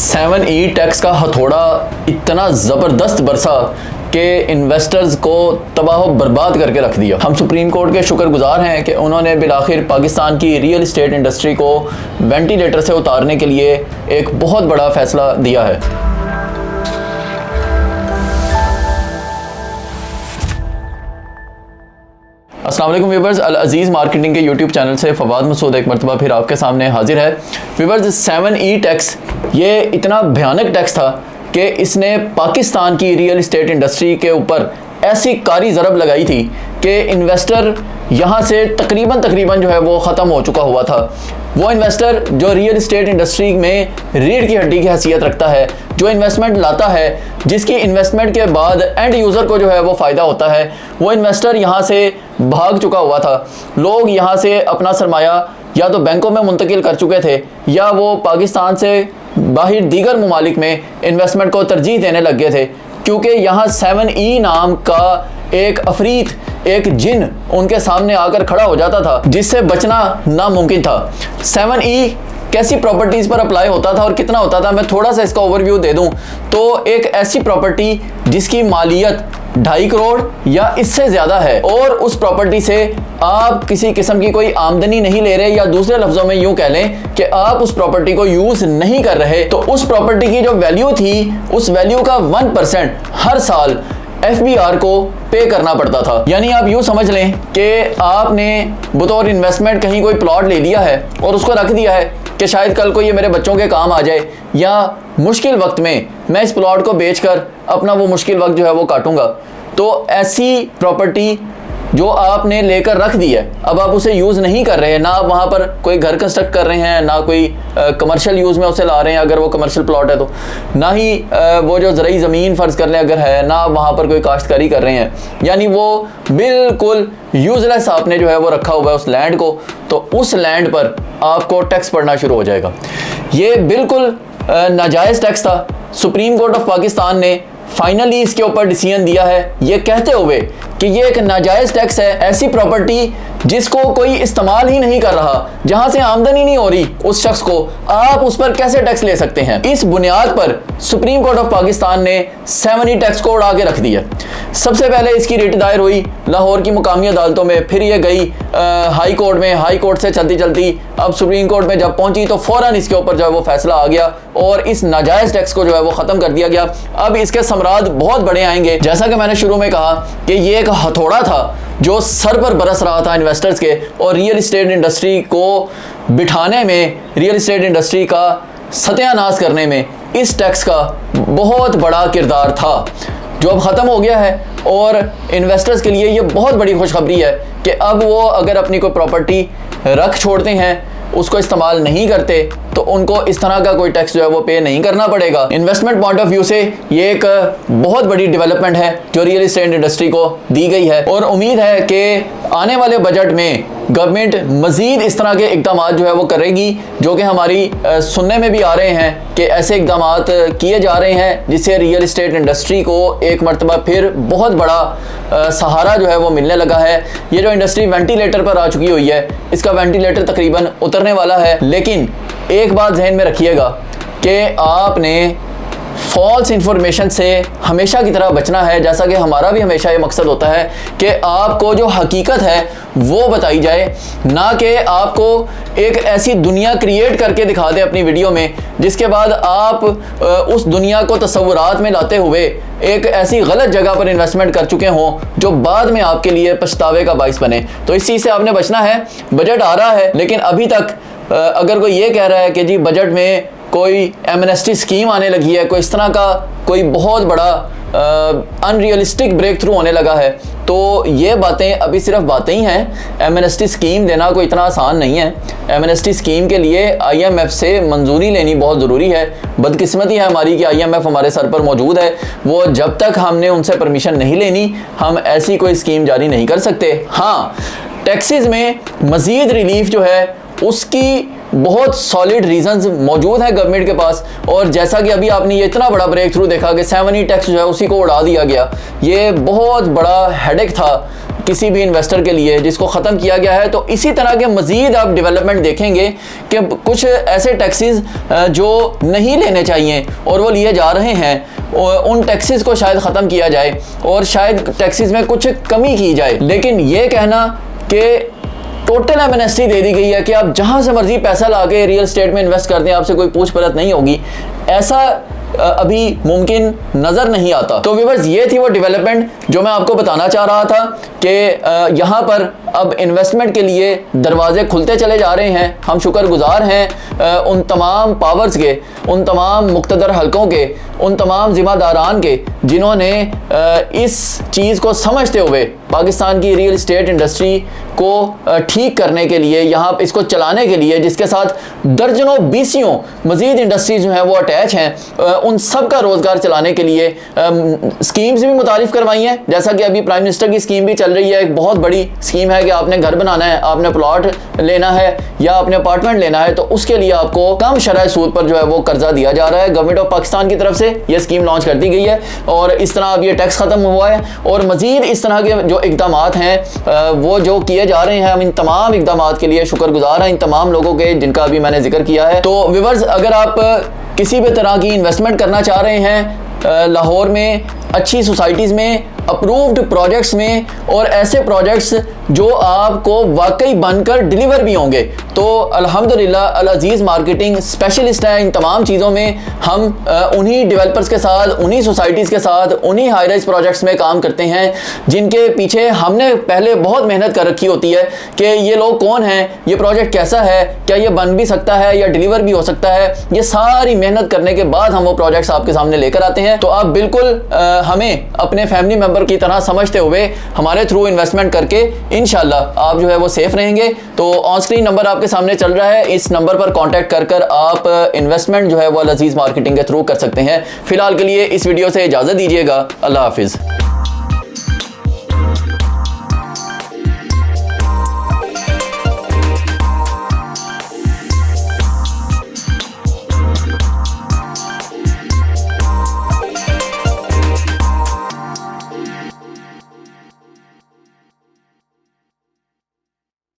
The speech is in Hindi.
7E टैक्स का हथौड़ा इतना ज़बरदस्त बरसा कि इन्वेस्टर्स को तबाह बर्बाद करके रख दिया। हम सुप्रीम कोर्ट के शुक्रगुजार हैं कि उन्होंने बिलाखिर पाकिस्तान की रियल इस्टेट इंडस्ट्री को वेंटिलेटर से उतारने के लिए एक बहुत बड़ा फैसला दिया है। अस्सलाम वालेकुम व्यूवर्स, अल अजीज़ मार्केटिंग के यूट्यूब चैनल से फवाद मसूद एक मरतबा फिर आपके सामने हाजिर है। व्यूवर्स, 7E टैक्स ये इतना भयानक टैक्स था कि इसने पाकिस्तान की रियल इस्टेट इंडस्ट्री के ऊपर ऐसी कारी ज़रब लगाई थी कि इन्वेस्टर यहाँ से तकरीबन जो है वो ख़त्म हो चुका हुआ था। वो इन्वेस्टर जो रियल इस्टेट इंडस्ट्री में रीढ़ की हड्डी की हैसियत रखता है, जो इन्वेस्टमेंट लाता है, जिसकी इन्वेस्टमेंट के बाद एंड यूज़र को जो है वो फ़ायदा होता है, वो इन्वेस्टर यहाँ से भाग चुका हुआ था। लोग यहाँ से अपना सरमाया या तो बैंकों में मुंतकिल कर चुके थे या वो पाकिस्तान से बाहर दीगर ममालिक में इन्वेस्टमेंट को तरजीह देने लग गए थे, क्योंकि यहाँ 7E नाम का एक अफरीत, एक जिन उनके सामने आकर खड़ा हो जाता था जिससे बचना नामुमकिन था। 7E कैसी प्रॉपर्टीज़ पर अप्लाई होता था और कितना होता था, मैं थोड़ा सा इसका ओवरव्यू दे दूं तो एक ऐसी प्रॉपर्टी जिसकी मालियत 2.5 करोड़ या इससे ज़्यादा है और उस प्रॉपर्टी से आप किसी किस्म की कोई आमदनी नहीं ले रहे, या दूसरे लफ्ज़ों में यूँ कह लें कि आप उस प्रॉपर्टी को यूज़ नहीं कर रहे, तो उस प्रॉपर्टी की जो वैल्यू थी उस वैल्यू का 1% हर साल FBR को पे करना पड़ता था। यानी आप यूँ समझ लें कि आपने बतौर इन्वेस्टमेंट कहीं कोई प्लॉट ले लिया है और उसको रख दिया है कि शायद कल को ये मेरे बच्चों के काम आ जाए, या मुश्किल वक्त में मैं इस प्लॉट को बेचकर अपना वो मुश्किल वक्त जो है वो काटूंगा। तो ऐसी प्रॉपर्टी जो आपने लेकर रख दी है, अब आप उसे यूज़ नहीं कर रहे हैं, ना आप वहाँ पर कोई घर कंस्ट्रक्ट कर रहे हैं, ना कोई कमर्शियल यूज़ में उसे ला रहे हैं अगर वो कमर्शियल प्लॉट है तो, ना ही वो जो ज़रई ज़मीन फ़र्ज़ कर लें अगर है, ना आप वहाँ पर कोई काश्तकारी कर रहे हैं, यानी वो बिल्कुल यूज़लेस आपने जो है वो रखा हुआ है उस लैंड को, तो उस लैंड पर आपको टैक्स पड़ना शुरू हो जाएगा। ये बिल्कुल नाजायज़ टैक्स था। सुप्रीम कोर्ट ऑफ पाकिस्तान ने फाइनली इसके ऊपर डिसीजन दिया है, ये कहते हुए कि ये एक नाजायज़ टैक्स है। ऐसी प्रॉपर्टी जिसको कोई इस्तेमाल ही नहीं कर रहा, जहां से आमदनी नहीं हो रही उस शख्स को, आप उस पर कैसे टैक्स ले सकते हैं? इस बुनियाद पर सुप्रीम कोर्ट ऑफ पाकिस्तान ने 7E टैक्स को उड़ा के रख दिया। सबसे पहले इसकी रिट दायर हुई लाहौर की मुकामी अदालतों में, फिर ये गई हाई कोर्ट में, हाई कोर्ट से चलती चलती अब सुप्रीम कोर्ट में जब पहुंची तो फ़ौरन इसके ऊपर जो है वो फैसला आ गया और इस नाजायज़ टैक्स को जो है वो ख़त्म कर दिया गया। अब इसके समराद बहुत बड़े आएंगे। जैसा कि मैंने शुरू में कहा कि ये एक हथौड़ा था जो सर पर बरस रहा था इन्वेस्टर्स के, और रियल इस्टेट इंडस्ट्री को बिठाने में, रियल इस्टेट इंडस्ट्री का सत्यानाश करने में इस टैक्स का बहुत बड़ा किरदार था, जो अब ख़त्म हो गया है। और इन्वेस्टर्स के लिए ये बहुत बड़ी खुशखबरी है कि अब वो अगर अपनी कोई प्रॉपर्टी रख छोड़ते हैं, उसको इस्तेमाल नहीं करते, तो उनको इस तरह का कोई टैक्स जो है वो पे नहीं करना पड़ेगा। इन्वेस्टमेंट पॉइंट ऑफ व्यू से ये एक बहुत बड़ी डेवलपमेंट है जो रियल इस्टेट इंडस्ट्री को दी गई है, और उम्मीद है कि आने वाले बजट में गवर्नमेंट मज़ीद इस तरह के इक़दाम जो है वो करेगी, जो कि हमारी सुनने में भी आ रहे हैं कि ऐसे इक़दाम किए जा रहे हैं जिससे रियल इस्टेट इंडस्ट्री को एक मरतबा फिर बहुत बड़ा सहारा जो है वो मिलने लगा है। ये जो इंडस्ट्री वेंटिलेटर पर आ चुकी हुई है, इसका वेंटिलेटर तकरीबन उतरने वाला है, लेकिन एक बात जहन में रखिएगा कि आपने फॉल्स इंफॉर्मेशन से हमेशा की तरह बचना है, जैसा कि हमारा भी हमेशा ये मकसद होता है कि आपको जो हकीकत है वो बताई जाए, ना कि आपको एक ऐसी दुनिया क्रिएट करके दिखा दे अपनी वीडियो में जिसके बाद आप उस दुनिया को तसव्वुरात में लाते हुए एक ऐसी गलत जगह पर इन्वेस्टमेंट कर चुके हों जो बाद में आपके लिए पछतावे का बाइस बने। तो इस चीज़ से आपने बचना है। बजट आ रहा है, लेकिन अभी तक अगर कोई ये कह रहा है कि जी बजट में कोई एमनेस्टी स्कीम आने लगी है, कोई इस तरह का कोई बहुत बड़ा अनरियलिस्टिक ब्रेक थ्रू होने लगा है, तो ये बातें अभी सिर्फ बातें ही हैं। एमनेस्टी स्कीम देना कोई इतना आसान नहीं है। एमनेस्टी स्कीम के लिए IMF से मंजूरी लेनी बहुत ज़रूरी है। बदकिस्मती है हमारी कि IMF हमारे सर पर मौजूद है, वो जब तक हमने उनसे परमिशन नहीं लेनी हम ऐसी कोई स्कीम जारी नहीं कर सकते। हाँ, टैक्सेस में मज़ीद रिलीफ जो है उसकी बहुत सॉलिड रीजंस मौजूद हैं गवर्नमेंट के पास, और जैसा कि अभी आपने ये इतना बड़ा ब्रेक थ्रू देखा कि 7E टैक्स जो है उसी को उड़ा दिया गया। ये बहुत बड़ा हेडेक था किसी भी इन्वेस्टर के लिए जिसको ख़त्म किया गया है। तो इसी तरह के मज़ीद आप डेवलपमेंट देखेंगे कि कुछ ऐसे टैक्सेस जो नहीं लेने चाहिए और वो लिए जा रहे हैं, उन टैक्सेस को शायद ख़त्म किया जाए और शायद टैक्सेस में कुछ कमी की जाए। लेकिन ये कहना कि टोटल एमनेस्टी दे दी गई है कि आप जहां से मर्जी पैसा लाके रियल एस्टेट में इन्वेस्ट कर दें, आपसे कोई पूछ परत नहीं होगी, ऐसा अभी मुमकिन नज़र नहीं आता। तो व्यूअर्स, ये थी वो डेवलपमेंट जो मैं आपको बताना चाह रहा था कि यहाँ पर अब इन्वेस्टमेंट के लिए दरवाजे खुलते चले जा रहे हैं। हम शुक्रगुजार हैं उन तमाम पावर्स के, उन तमाम मुक़्तदर हलकों के, उन तमाम ज़िम्मेदारान के जिन्होंने इस चीज़ को समझते हुए पाकिस्तान की रियल एस्टेट इंडस्ट्री को ठीक करने के लिए, यहाँ इसको चलाने के लिए, जिसके साथ दर्जनों बीसियों मज़ीद इंडस्ट्रीज जो हैं वो अटैच हैं, उन सब का रोज़गार चलाने के लिए स्कीम्स भी मुतारिफ़ करवाई हैं। जैसा कि अभी प्राइम मिनिस्टर की स्कीम भी चल रही है, एक बहुत बड़ी स्कीम है कि आपने घर बनाना है, आपने प्लॉट लेना है या आपने अपार्टमेंट लेना है, तो उसके लिए आपको कम शरह सूद पर जो है वो कर्जा दिया जा रहा है। गवर्नमेंट ऑफ पाकिस्तान की तरफ से ये स्कीम लॉन्च कर दी गई है और इस तरह अब ये टैक्स ख़त्म हुआ है और मज़ीद इस तरह के जो इक़दामात हैं वो जो किए जा रहे हैं, हम इन तमाम इक़दामात के लिए शुक्रगुजार हैं इन तमाम लोगों के जिनका अभी मैंने जिक्र किया है। तो व्यूअर्स, अगर आप किसी भी तरह की इन्वेस्टमेंट करना चाह रहे हैं लाहौर में अच्छी सोसाइटीज़ में, अप्रूव्ड प्रोजेक्ट्स में और ऐसे प्रोजेक्ट्स जो आपको वाकई बनकर डिलीवर भी होंगे, तो अल्हम्दुलिल्लाह अल अज़ीज़ मार्केटिंग स्पेशलिस्ट है इन तमाम चीज़ों में। हम उन्हीं डेवलपर्स के साथ, उन्हीं सोसाइटीज़ के साथ, उन्हीं हाई राइज प्रोजेक्ट्स में काम करते हैं जिनके पीछे हमने पहले बहुत मेहनत कर रखी होती है कि ये लोग कौन हैं, ये प्रोजेक्ट कैसा है, क्या ये बन भी सकता है या डिलीवर भी हो सकता है। ये सारी मेहनत करने के बाद हम वो प्रोजेक्ट्स आपके सामने लेकर आते हैं। तो आप बिल्कुल हमें अपने फैमिली मेम्बर की तरह समझते हुए हमारे थ्रू इन्वेस्टमेंट करके इंशाल्लाह आप जो है वो सेफ रहेंगे। तो ऑन स्क्रीन नंबर आपके सामने चल रहा है, इस नंबर पर कांटेक्ट कर आप इन्वेस्टमेंट जो है वो अल अज़ीज़ मार्केटिंग के थ्रू कर सकते हैं। फिलहाल के लिए इस वीडियो से इजाज़त दीजिएगा। अल्लाह हाफिज़।